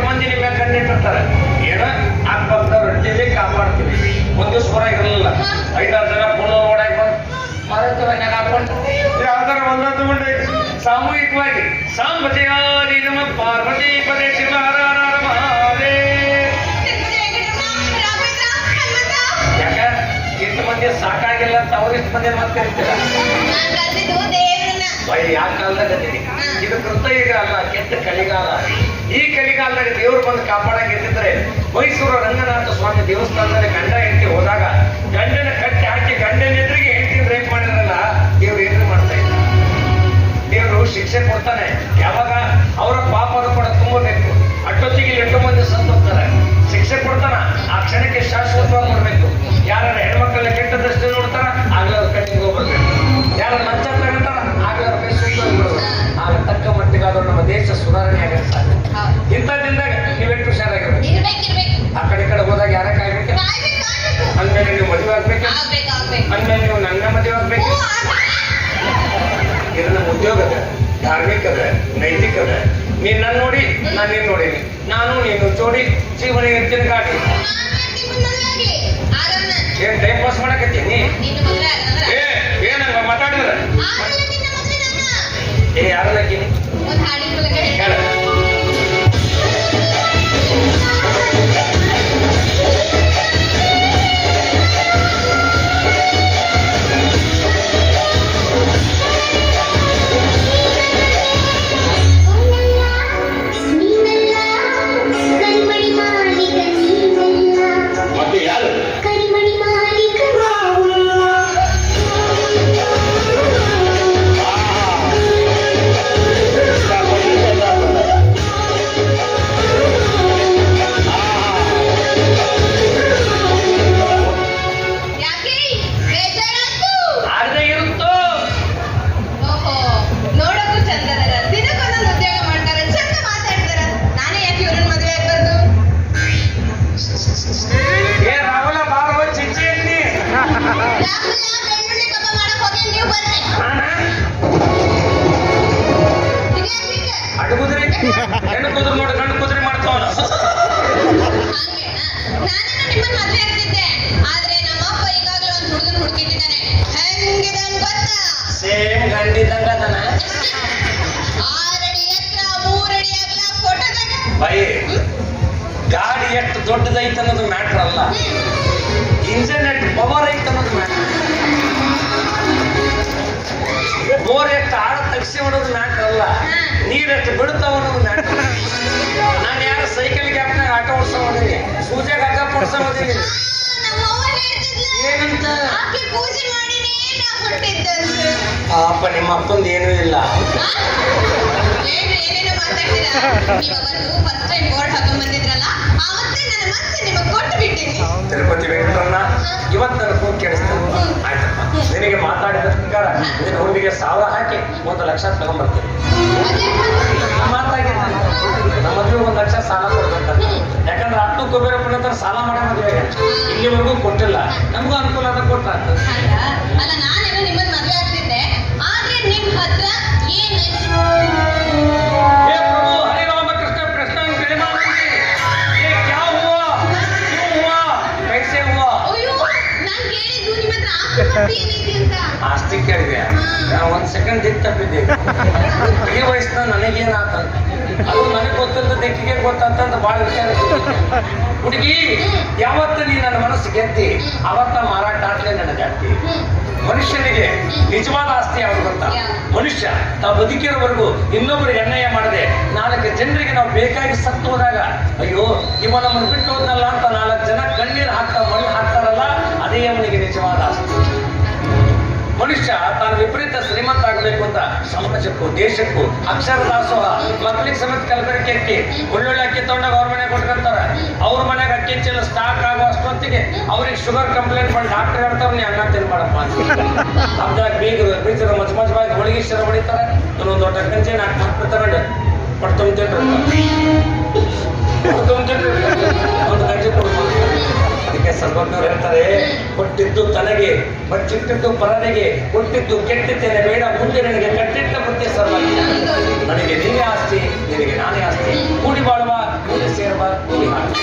ಮಂದಿ ನಿಮ್ಮ ಕಂಡಿಟ್ಟಿರ್ತಾರೆ ಏನ ಆಗ್ಬಾರ್ದವ್ರು ಅಡ್ಡಿಲಿ ಕಾಪಾಡ್ತೀವಿ. ಒಂದ್ ದಿವ್ಸ ಹೊರಗಿರಲಿಲ್ಲ, 5-6 ಜನ ಫೋನ್ ಓಡಾಗಿ ಬಂದು ಮರತವನ್ಯಾಗ ಹಾಕೊಂಡು ಯಾವ್ದಾರ ಒಂದ ತಗೊಂಡೆ ಸಾಮೂಹಿಕವಾಗಿ ಸಾಂಬಜಯಾದಿ ನಮ ಪಾರ್ವತಿ ಪದೇ ಶಿವ ಹರ ಹರ ಹರ ಮಹಾದೇವ. ಯಾಕ ಇಷ್ಟು ಮಂದಿ ಸಾಕಾಗಿಲ್ಲ ಅಂತ ಅವ್ರಿಷ್ಟು ಮಂದಿ ಮತ್ತೆ ಕರಿತೀರ? ಯಾವ ಕಾಲದಾಗ ಇದು ಕೃತಯುಗ ಅಲ್ಲ, ಕೆಟ್ಟ ಕಲಿಗಾಲ. ಈ ಕಲಿಗಾಲದಾಗ ದೇವ್ರು ಬಂದು ಕಾಪಾಡಂಗೆ ಇದ್ದಿದ್ರೆ ಮೈಸೂರು ರಂಗನಾಥ ಸ್ವಾಮಿ ದೇವಸ್ಥಾನದಲ್ಲಿ ಗಂಡ ಹೆಂಡತಿ ಹೋದಾಗ ಗಂಡನ ಕಟ್ಟಿ ಹಾಕಿ ಗಂಡನ ಎದುರಿಗೆ ಹೆಂಡತಿನ ರೇಪ್ ಮಾಡಿದ್ರಲ್ಲ, ದೇವ್ರು ಏನು ಮಾಡ್ತಾ ಇಲ್ಲ. ದೇವರು ಶಿಕ್ಷೆ ಕೊಡ್ತಾನೆ. ಯಾವಾಗ ಅವರ ಪಾಪದ ಕೂಡ ತುಂಬಬೇಕು. ಅಷ್ಟೊತ್ತಿಗೆ 8 ಮಂದಿ ಸತ್ತು ಹೋಗ್ತಾರೆ. ಶಿಕ್ಷೆ ಕೊಡ್ತಾನ, ಆ ಕ್ಷಣಕ್ಕೆ ಶಾಶ್ವತವಾಗಿ ನೋಡ್ಬೇಕು. ಯಾರ ಹೆಣ್ಮಕ್ಳನ್ನ ಕೆಟ್ಟ ದೃಷ್ಟಿ ನೋಡ್ತಾರ, ಆಗ್ಲೇ ಅವ್ರ ಕಣ್ಣಿಗೆ ಹೋಗ್ಬರ್ಬೇಕು. ಯಾರ ಲಂಚ ತಗೊಂತಾರ, ಆಗ್ಲೇ ಅವ್ರ ಕೈ ಸುತ್ತೋಗ್ಬಿಡೋದು. ಆಗ ತಕ್ಕ ಮಟ್ಟಿಗಾದ್ರೂ ನಮ್ಮ ದೇಶ ಸುಧಾರಣೆ ಆಗಕ್ಕೆ ಸಾಧ್ಯ. ಇಂಥದ್ದಿಂದಾಗ ನೀವೆಷ್ಟು ಹುಷಾರಾಗಿರ್ಬೇಕು. ಆ ಕಡೆ ಹೋದಾಗ ಯಾರ ಕಾಯ್ಬೇಕು? ಅಂದ್ಮೇಲೆ ನೀವು ಮದುವೆ ಆಗ್ಬೇಕು, ಅಂದ್ಮೇಲೆ ನೀವು ನನ್ನ ಮದುವೆ ಆಗ್ಬೇಕು. ಇದು ನಮ್ಮ ಉದ್ಯೋಗ ಅದ, ಧಾರ್ಮಿಕ ಅದ, ನೈತಿಕ ಅದ. ನೀನ್ ನನ್ನ ನೋಡಿ, ನಾನು ನೀನ್ ನೋಡೀನಿ, ನಾನು ನೀನು ಜೋಡಿ ಜೀವನ ಹೆಚ್ಚಿನ ಗಾಡಿ. ಏನ್ ಟೈಮ್ ಪಾಸ್ ಮಾಡಕತ್ತೀನಿ? ಏನಂಗ ಮಾತಾಡಿದ್ರ ಯಾರನ್ನ ಹೇಳ. ಹೆಣ್ಣು ಕುದುರೆ ನೋಡಿ ಗಂಡು ಕುದುರೆ ಮಾಡ್ತಾವಲ್ಲ. Same ಗಂಡಿದ್ದಂಗ by. ಗಾಡಿ ಎಷ್ಟು ದೊಡ್ಡದೈತೆ ಅನ್ನೋದು ಮ್ಯಾಟ್ರ್ ಅಲ್ಲ, ಇಂಜಿನ್ ಎಷ್ಟು ಪವರ್ ಐತೆ ಅನ್ನೋದು ಮ್ಯಾಟ್ರ್. ಬೋರ್ ಎಷ್ಟು ಆಳ ತಗ್ಸಿ ಮಾಡೋದು ಮ್ಯಾಟ್ರ್ ಅಲ್ಲ, ನೀರೆಷ್ಟು ಬಿಡ್ತಾವ ಅನ್ನೋದು ಮ್ಯಾಟ್ರ್. ನಾನು ಯಾರ ಸೈಕಲ್ ಗ್ಯಾಪ್ನಾಗ ಆಟೋ ಓಡಿಸೋದೀನಿ, ಸೂಜೆಗೆ ಹಗ್ಗ ಕೊಡ್ಸೋದೀನಿ. ಏನಂತ ಪಾಪ ನಿಮ್ಮ ಅಪ್ಪಂದು ಏನೂ ಇಲ್ಲ. ತಿರುಪತಿ ವೆಂಕಟರಮಣ ಇವತ್ತು ನನ್ನ ಫೋನ್ ಕೇಳಿಸ್ತಾನೆ. ಆಯ್ತಪ್ಪ, ನಿನಗೆ ಮಾತಾಡಿದ ಪ್ರಕಾರ ನಿನ್ನ ಹುಡುಗಿಗೆ 1000 ಹಾಕಿ 1 ಲಕ್ಷ ತಗೊಂಡ್ಬರ್ತೀನಿ. ಮಾತಾಗಿದ್ದ ನಮ್ಮ ಮದುವೆ 1 ಲಕ್ಷ ಸಾಲ ಕೊಡ್ಬೇಕಂತ. ಯಾಕಂದ್ರೆ ಅಷ್ಟು ಕುಬೇರ ಪುಣ್ಯತರ ಸಾಲ ಮಾಡೋ ಮದುವೆಗೆ ಇಲ್ಲಿವರೆಗೂ ಕೊಟ್ಟಿಲ್ಲ. ನಮಗೂ ಅನುಕೂಲ ಆದ ಕೊಟ್ಟ. ಆಸ್ತಿ ಕೇಳಿದೆ, 1 ಸೆಕೆಂಡ್ ದಿಕ್ ತಪ್ಪಿದ್ದೆ. ಈ ವಯಸ್ಸಿನ ನನಗೇನಾತ, ಅದು ನನಗೆ ಗೊತ್ತಿಲ್ಲ, ದಿಕ್ಕಿಗೆ ಗೊತ್ತಂತ ಬಹಳ ವಿಚಾರ. ಹುಡುಗಿ ಯಾವತ್ತು ನೀ ನನ್ನ ಮನಸ್ಸು ಗೆದ್ದಿ ಅವತ್ತ ಮಾರಾಟ ಆಡ್ಲೇ ನನಗೆ ಆಗ್ತಿ. ಮನುಷ್ಯನಿಗೆ ನಿಜವಾದ ಆಸ್ತಿ ಯಾವುದು ಗೊತ್ತ? ಮನುಷ್ಯ ನಾವು ಬದುಕಿರೋವರೆಗೂ ಇನ್ನೊಬ್ಬರಿಗೆ ಅನ್ಯಾಯ ಮಾಡದೆ 4 ಜನರಿಗೆ ನಾವು ಬೇಕಾಗಿ ಸತ್ತು ಹೋದಾಗ ಅಯ್ಯೋ ಇವ ನಮ್ಮನ್ನು ಬಿಟ್ಟು ಹೋದ್ನಲ್ಲ ಅಂತ 4 ಜನ ಕಣ್ಣೀರು ಮಣ್ಣು ಹಾಕ್ತಾರಲ್ಲ, ಅದೇ ಅವನಿಗೆ ನಿಜವಾದ ಆಸ್ತಿ. ಮನುಷ್ಯ ತಾನು ವಿಪರೀತ ಶ್ರೀಮಂತ ಆಗಬೇಕು ಅಂತ ಸಮಾಜಕ್ಕೂ ದೇಶಕ್ಕೂ ಅಕ್ಷರ ದಾಸೋಹ ಮಕ್ಕಳಿಗೆ ಸಮೇತ ಕಲಬೆರಕೆ ಅಕ್ಕಿ ಒಳ್ಳೊಳ್ಳೆ ಅಕ್ಕಿ ತಗೊಂಡಾಗ ಅವ್ರ ಮನೆಗೆ ಕೊಟ್ಕೊಂತಾರ. ಅವ್ರ ಮನೆಗೆ ಅಕ್ಕಿ ಚೀಲ ಸ್ಟಾಕ್ ಆಗೋ ಅಷ್ಟೊತ್ತಿಗೆ ಅವ್ರಿಗೆ ಶುಗರ್ ಕಂಪ್ಲೇಂಟ್ ಮಾಡಿ ಡಾಕ್ಟರ್ ಹೇಳ್ತಾರ, ನೀ ಅನ್ನ ತಿನ್ಬೇಡಪ್ಪ ಅಂತ. ಹಬ್ಬದಾಗ ಬೀಜದ ಮಜವಾಗಿ ಹೋಳಿಗೆ ಶಿರ ಹೊಡಿತಾರೆ. ಒಂದು ದೊಡ್ಡ ಕಂಚೆ 4 ಮಕ್ಕಳು ತಗೊಂಡು ಪಟ್ಟು ತುಂಬ್ತಿರ್ತಾರೆ. ಒಂದು ಗಂಜಿ ಕೊಡ್ಬೋದು. ಅದಕ್ಕೆ ಸರ್ವಜ್ಞರು ಹೇಳ್ತಾರೆ, ಕೊಟ್ಟಿದ್ದು ತನಗೆ ಬಚ್ಚಿಟ್ಟಿದ್ದು ಪರನೆಗೆ, ಕೊಟ್ಟಿದ್ದು ಕೆಟ್ಟಿದ್ದೇನೆ ಬೇಡ ಮುಂದೆ ನನಗೆ ಕಟ್ಟಿಟ್ಟ ಬುದ್ಧಿ ಸರ್ವಜ್ಞ. ನನಗೆ ನಿನ್ನೆ ಆಸ್ತಿ, ನಿನಗೆ ನಾನೇ ಆಸ್ತಿ. ಕೂಡಿ ಬಾಳುವ ಸೇರಬಾರ್ದು ಈ ಹಾಡು.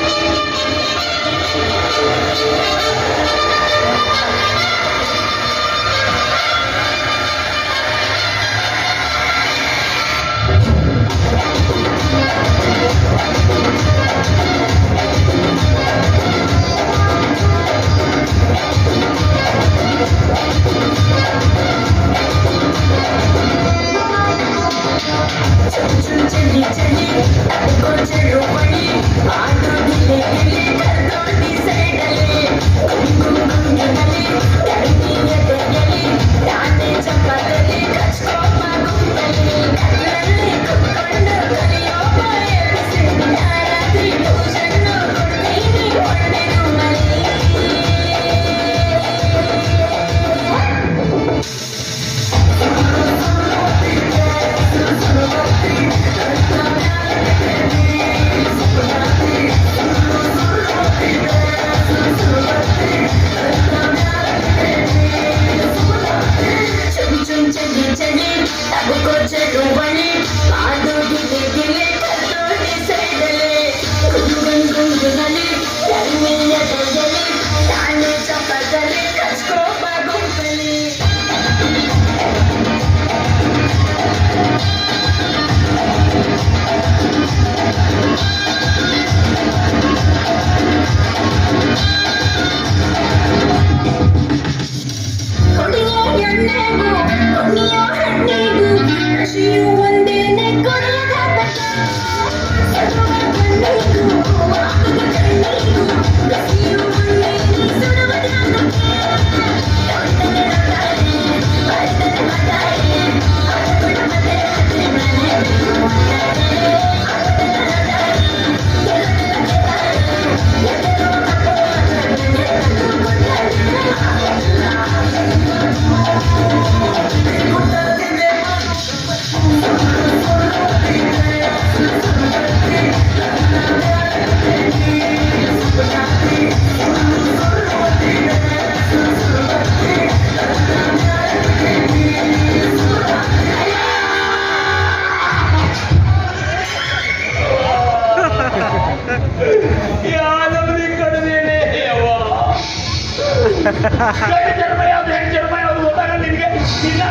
ಜನ್ಮ ಯಾವ್ದು ಹೆಣ್ಣು ಜನ್ಮ ಯಾವ್ದು ಗೊತ್ತಾಗಲ್ಲ ನಿನಗೆ ಇಲ್ಲ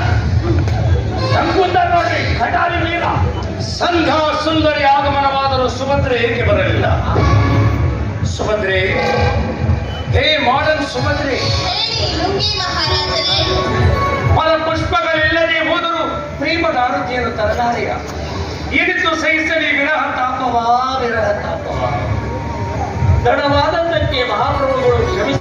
ಸಂಕುಂದ ನೋಡ್ರಿ ಖಟಾರಿ ನೀರ ಸಂಘ ಸುಂದರಿ ಆಗಮನವಾದರೂ ಸುಭದ್ರೆ ಏಕೆ ಬರಲಿಲ್ಲ? ಸುಭದ್ರೆ, ಹೇ ಮಾಡರ್ನ್ ಸುಭದ್ರೆ, ಫಲ ಪುಷ್ಪಗಳಿಲ್ಲದೆ ಹೋದರೂ ಪ್ರೇಮದ ಆರತಿಯನ್ನು ತರಲಾರೆಯ ಇರಿತು ಸಹಿಸಲಿ ವಿರಹ ತಾಪವಾ ವಿರಹ ತಾಪವಾ. ದೃಢವಾದದ್ದಕ್ಕೆ ಮಹಾಪ್ರಭುಗಳು ಕ್ಷಮಿಸಿ